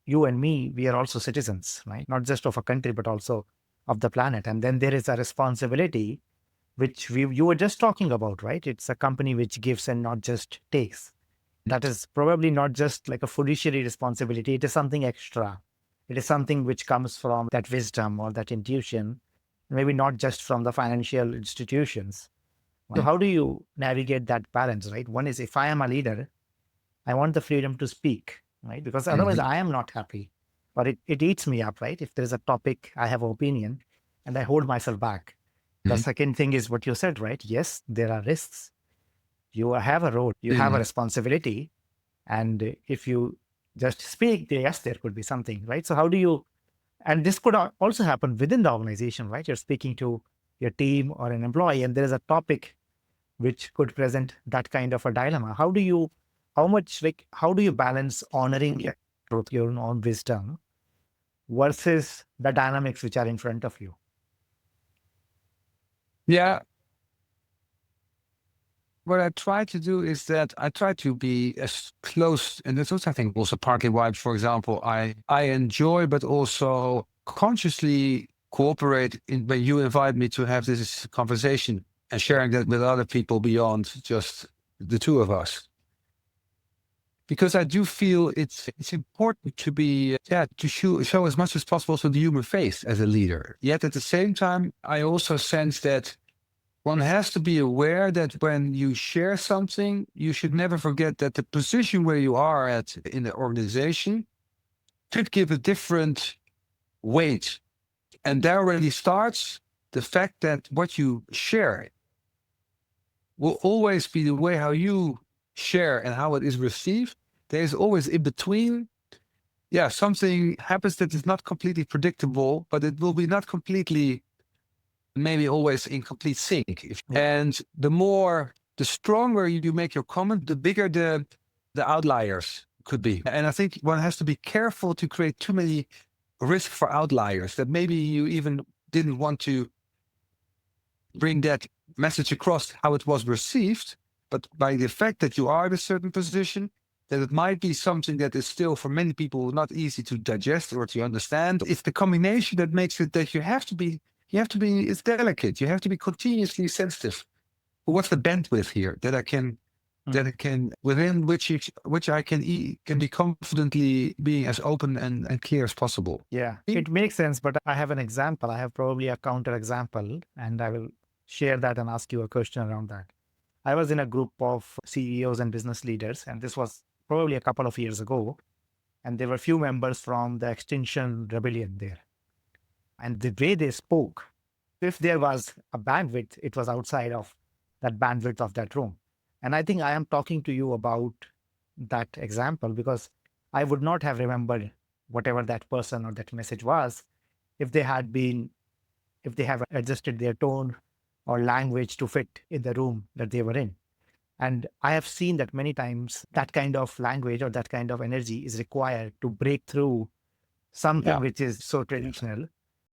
you and me, we are also citizens, right? Not just of a country, but also of the planet. And then there is a responsibility, which you were just talking about, right? It's a company which gives and not just takes. That is probably not just like a fiduciary responsibility. It is something extra. It is something which comes from that wisdom or that intuition, maybe not just from the financial institutions. So how do you navigate that balance, right? One is, if I am a leader, I want the freedom to speak, right? Because otherwise I am not happy, but it eats me up, right? If there's a topic, I have an opinion and I hold myself back. The second thing is what you said, right? Yes, there are risks. You have a role, you have a responsibility. And if you just speak, yes, there could be something, right? So how do you, and this could also happen within the organization, right? You're speaking to your team or an employee, and there is a topic which could present that kind of a dilemma. How do you, how do you balance honoring your truth, your own wisdom versus the dynamics which are in front of you? Yeah. What I try to do is that I try to be as close, and that's also, I think, also partly why, for example, I enjoy, but also consciously cooperate when you invite me to have this conversation and sharing that with other people beyond just the two of us. Because I do feel it's important to be, to show as much as possible to the human face as a leader. Yet at the same time, I also sense that one has to be aware that when you share something, you should never forget that the position where you are at in the organization should give a different weight. And there already starts the fact that what you share will always be the way how you share and how it is received. There's always in between, something happens that is not completely predictable, but it will be not completely, maybe always in complete sync. And the stronger you make your comment, the bigger the outliers could be. And I think one has to be careful to create too many risk for outliers, that maybe you even didn't want to bring that message across how it was received, but by the fact that you are in a certain position, that it might be something that is still for many people not easy to digest or to understand. It's the combination that makes it that you have to be, it's delicate. You have to be continuously sensitive. What's the bandwidth here that I can, within which I can be confidently being as open and clear as possible. Yeah, it makes sense. But I have an example. I have probably a counter example, and I will share that and ask you a question around that. I was in a group of CEOs and business leaders, and this was probably a couple of years ago. And there were few members from the Extinction Rebellion there. And the way they spoke, if there was a bandwidth, it was outside of that bandwidth of that room. And I think I am talking to you about that example because I would not have remembered whatever that person or that message was if they have adjusted their tone or language to fit in the room that they were in. And I have seen that many times that kind of language or that kind of energy is required to break through something which is so traditional.